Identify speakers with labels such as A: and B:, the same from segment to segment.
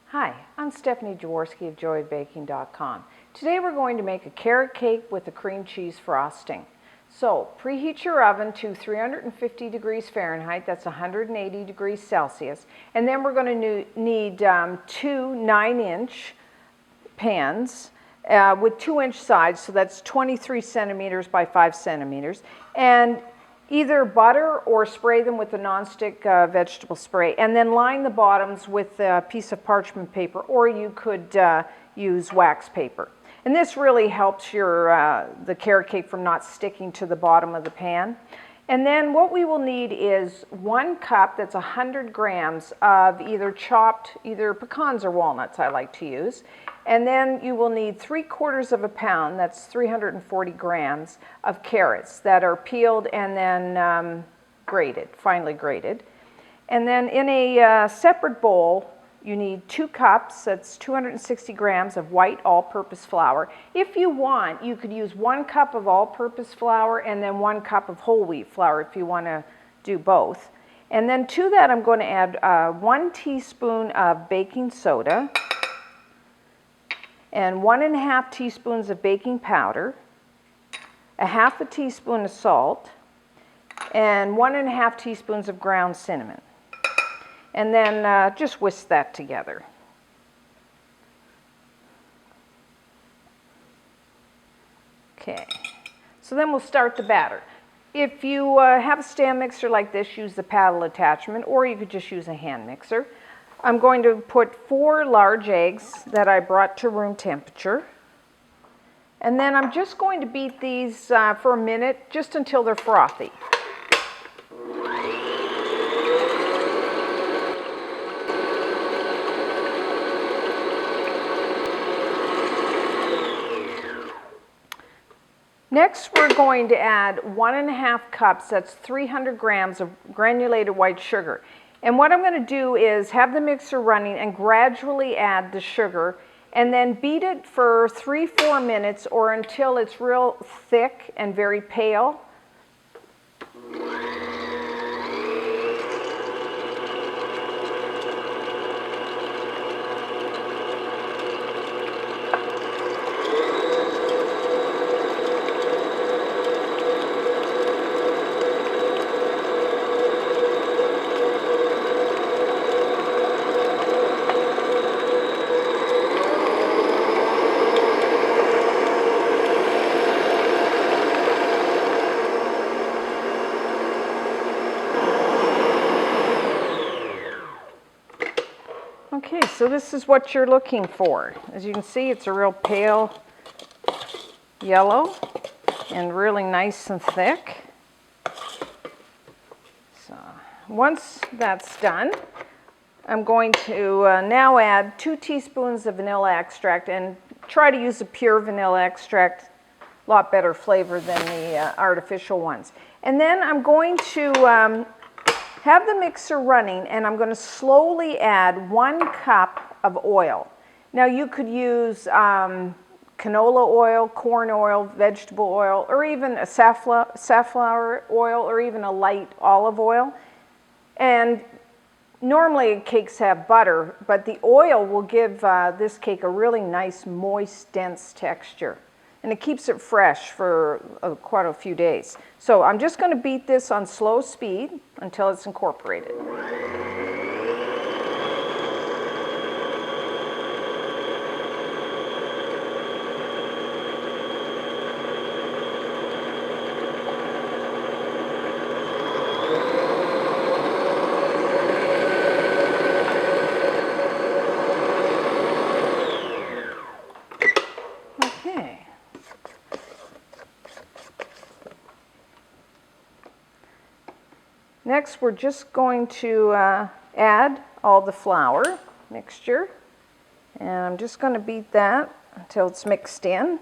A: Hi, I'm Stephanie Jaworski of joyofbaking.com. Today we're going to make a carrot cake with a cream cheese frosting. So preheat your oven to 350 degrees Fahrenheit, that's 180 degrees Celsius, and then we're going to need two 9-inch pans with 2-inch sides, so that's 23 centimeters by 5 centimeters, and either butter or spray them with a nonstick vegetable spray, and then line the bottoms with a piece of parchment paper, or you could use wax paper. And this really helps the carrot cake from not sticking to the bottom of the pan. And then what we will need is 1 cup, that's 100 grams of either pecans or walnuts I like to use. And then you will need 3/4 of a pound, that's 340 grams, of carrots that are peeled and then grated, finely grated. And then in a separate bowl, you need 2 cups, that's 260 grams of white all-purpose flour. If you want, you could use 1 cup of all-purpose flour and then 1 cup of whole wheat flour if you want to do both. And then to that I'm going to add 1 teaspoon of baking soda and 1½ teaspoons of baking powder, 1/2 teaspoon of salt, and 1½ teaspoons of ground cinnamon. And then just whisk that together. Okay, so then we'll start the batter. If you have a stand mixer like this, use the paddle attachment, or you could just use a hand mixer. I'm going to put 4 large eggs that I brought to room temperature. And then I'm just going to beat these for a minute, just until they're frothy. Next, we're going to add 1½ cups, that's 300 grams of granulated white sugar. And what I'm going to do is have the mixer running and gradually add the sugar and then beat it for 3-4 minutes or until it's real thick and very pale. Okay, so this is what you're looking for. As you can see, it's a real pale yellow and really nice and thick. So once that's done, I'm going to now add 2 teaspoons of vanilla extract, and try to use a pure vanilla extract, a lot better flavor than the artificial ones. And then I'm going to have the mixer running, and I'm going to slowly add 1 cup of oil. Now you could use canola oil, corn oil, vegetable oil, or even a safflower oil, or even a light olive oil. And normally cakes have butter, but the oil will give this cake a really nice, moist, dense texture. And it keeps it fresh for quite a few days. So I'm just going to beat this on slow speed until it's incorporated. Okay. Next, we're just going to add all the flour mixture, and I'm just going to beat that until it's mixed in.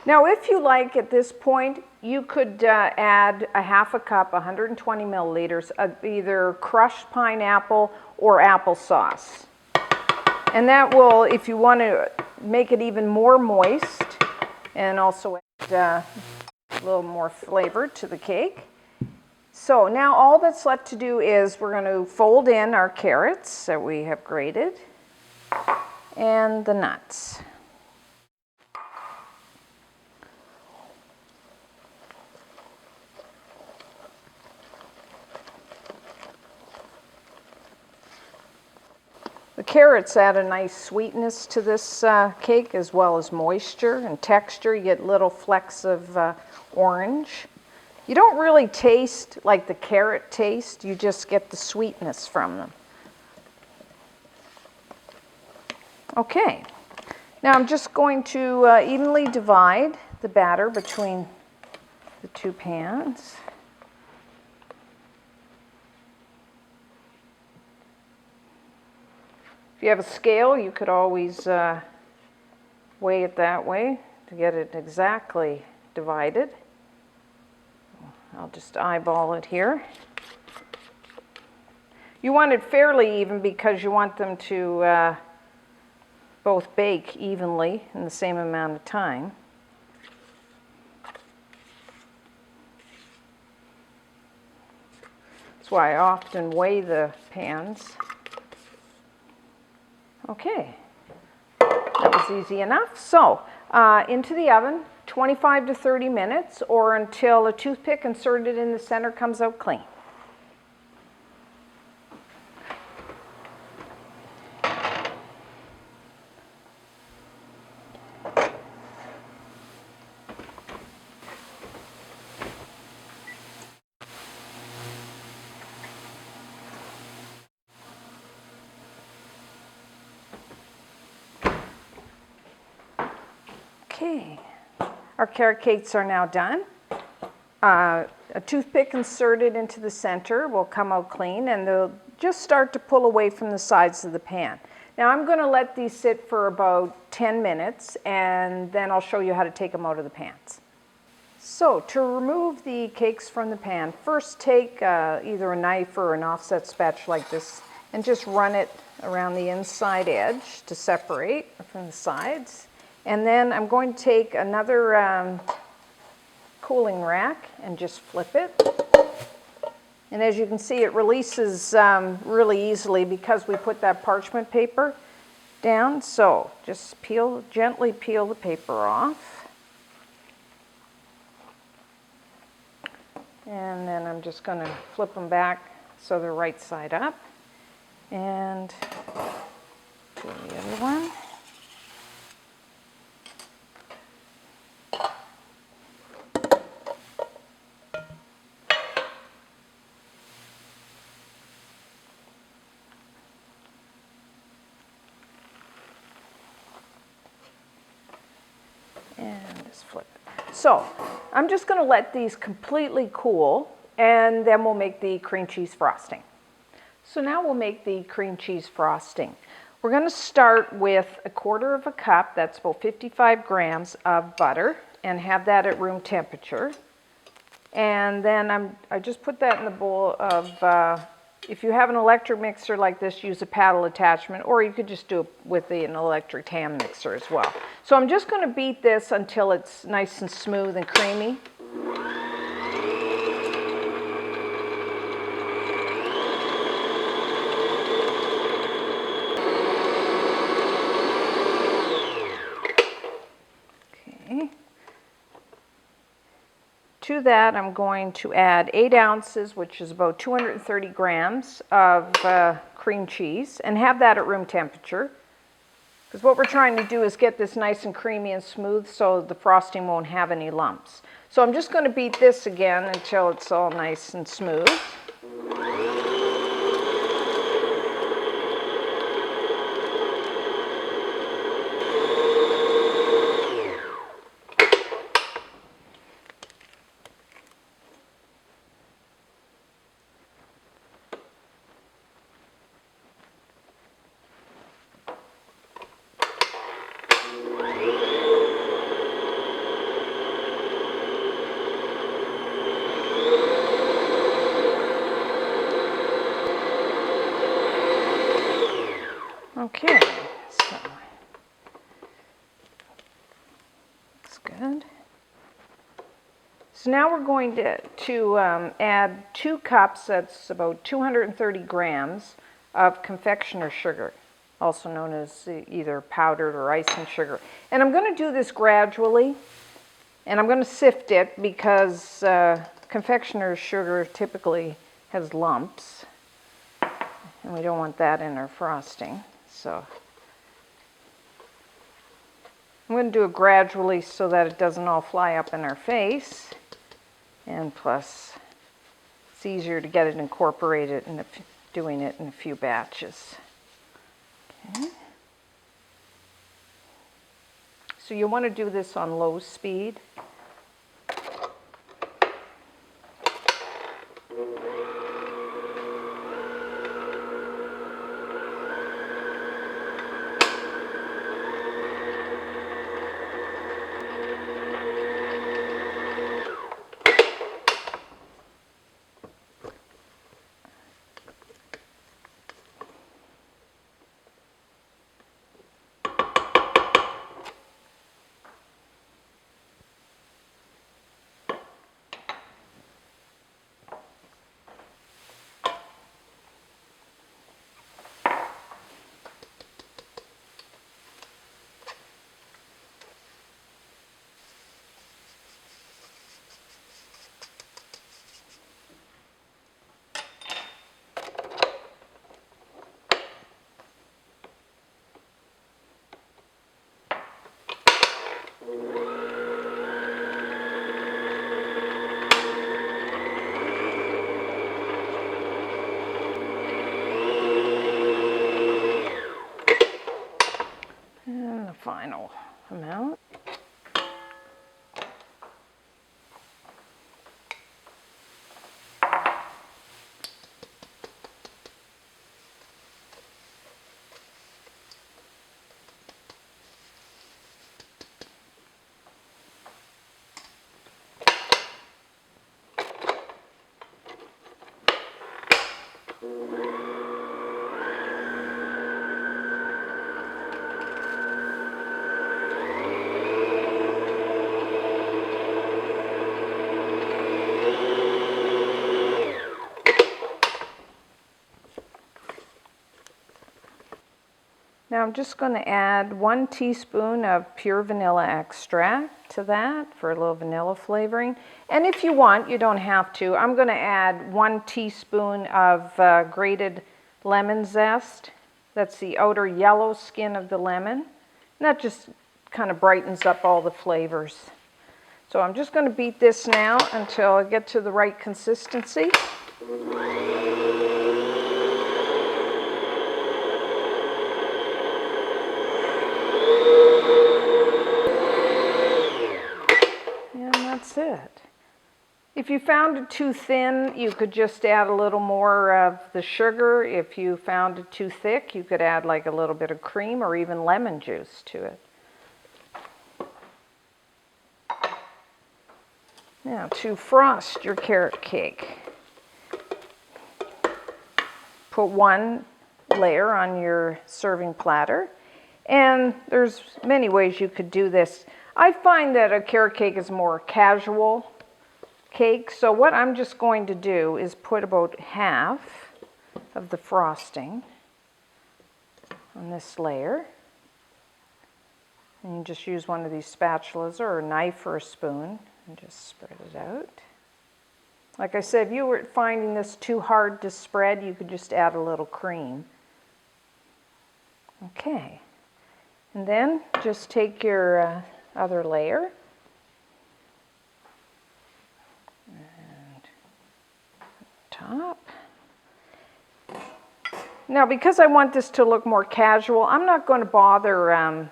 A: Now, if you like at this point, you could add a half a cup, 120 milliliters of either crushed pineapple or applesauce. And that will, if you want to make it even more moist and also add a little more flavor to the cake. So now all that's left to do is we're going to fold in our carrots that we have grated and the nuts. The carrots add a nice sweetness to this cake, as well as moisture and texture. You get little flecks of orange. You don't really taste like the carrot taste, you just get the sweetness from them. Okay, now I'm just going to evenly divide the batter between the two pans. If you have a scale, you could always weigh it that way to get it exactly divided. I'll just eyeball it here. You want it fairly even because you want them to both bake evenly in the same amount of time. That's why I often weigh the pans. Okay, that was easy enough. So, into the oven, 25 to 30 minutes, or until a toothpick inserted in the center comes out clean. Okay, our carrot cakes are now done. A toothpick inserted into the center will come out clean, and they'll just start to pull away from the sides of the pan. Now I'm going to let these sit for about 10 minutes, and then I'll show you how to take them out of the pans. So to remove the cakes from the pan, first take either a knife or an offset spatula like this and just run it around the inside edge to separate from the sides. And then I'm going to take another cooling rack and just flip it. And as you can see, it releases really easily because we put that parchment paper down. So just gently peel the paper off. And then I'm just going to flip them back so they're right side up. And do the other one. And just flip it. So I'm just going to let these completely cool, and then we'll make the cream cheese frosting. So now we'll make the cream cheese frosting. We're going to start with 1/4 cup, that's about 55 grams of butter, and have that at room temperature. And then I just put that in the bowl of, if you have an electric mixer like this, use a paddle attachment, or you could just do it with an electric hand mixer as well. So I'm just going to beat this until it's nice and smooth and creamy. Okay. To that, I'm going to add 8 ounces, which is about 230 grams of cream cheese, and have that at room temperature. Because what we're trying to do is get this nice and creamy and smooth so the frosting won't have any lumps. So I'm just going to beat this again until it's all nice and smooth. Okay, so that's good. So now we're going to add 2 cups, that's about 230 grams of confectioner sugar, also known as either powdered or icing sugar. And I'm going to do this gradually, and I'm going to sift it because confectioner sugar typically has lumps, and we don't want that in our frosting. So I'm going to do it gradually so that it doesn't all fly up in our face. And plus, it's easier to get it incorporated in doing it in a few batches. Okay. So you want to do this on low speed. And the final amount. Now I'm just going to add 1 teaspoon of pure vanilla extract to that for a little vanilla flavoring. And if you want, you don't have to. I'm going to add 1 teaspoon of grated lemon zest. That's the outer yellow skin of the lemon. And that just kind of brightens up all the flavors. So I'm just going to beat this now until I get to the right consistency. That's it. If you found it too thin, you could just add a little more of the sugar. If you found it too thick, you could add like a little bit of cream or even lemon juice to it. Now to frost your carrot cake, put 1 layer on your serving platter, and there's many ways you could do this. I find that a carrot cake is more casual cake, so what I'm just going to do is put about half of the frosting on this layer. And you just use one of these spatulas or a knife or a spoon and just spread it out. Like I said, if you were finding this too hard to spread, you could just add a little cream. Okay, and then just take your other layer and top. Now because I want this to look more casual, I'm not going to bother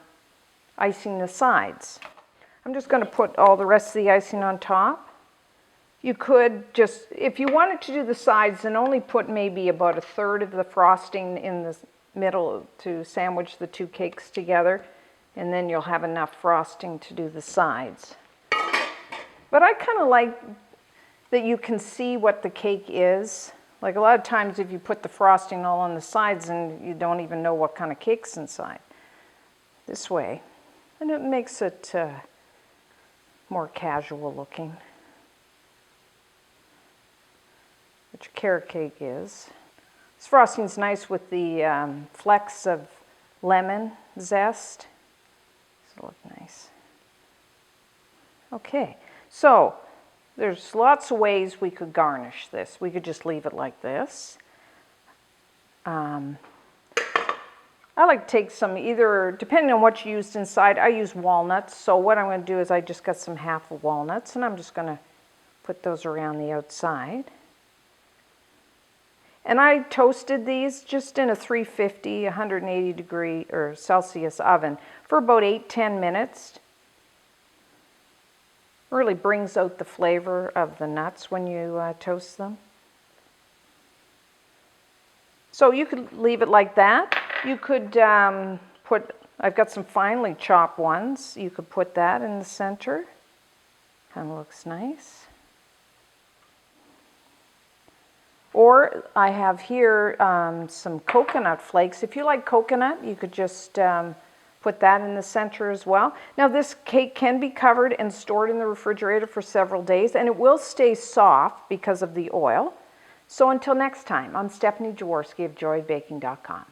A: icing the sides. I'm just going to put all the rest of the icing on top. You could just, if you wanted to do the sides, then only put maybe about 1/3 of the frosting in the middle to sandwich the 2 cakes together. And then you'll have enough frosting to do the sides. But I kind of like that you can see what the cake is. Like a lot of times if you put the frosting all on the sides and you don't even know what kind of cake's inside. This way. And it makes it more casual looking. Which a carrot cake is. This frosting's nice with the flecks of lemon zest. It'll look nice. Okay, so there's lots of ways we could garnish this. We could just leave it like this. I like to take some either, depending on what you used inside, I use walnuts. So what I'm going to do is I just got some half of walnuts and I'm just going to put those around the outside. And I toasted these just in a 350, 180 degree or Celsius oven for about 8-10 minutes. Really brings out the flavor of the nuts when you toast them. So you could leave it like that. You could put, I've got some finely chopped ones. You could put that in the center. Kind of looks nice. Or I have here some coconut flakes. If you like coconut, you could just put that in the center as well. Now this cake can be covered and stored in the refrigerator for several days, and it will stay soft because of the oil. So until next time, I'm Stephanie Jaworski of joyofbaking.com.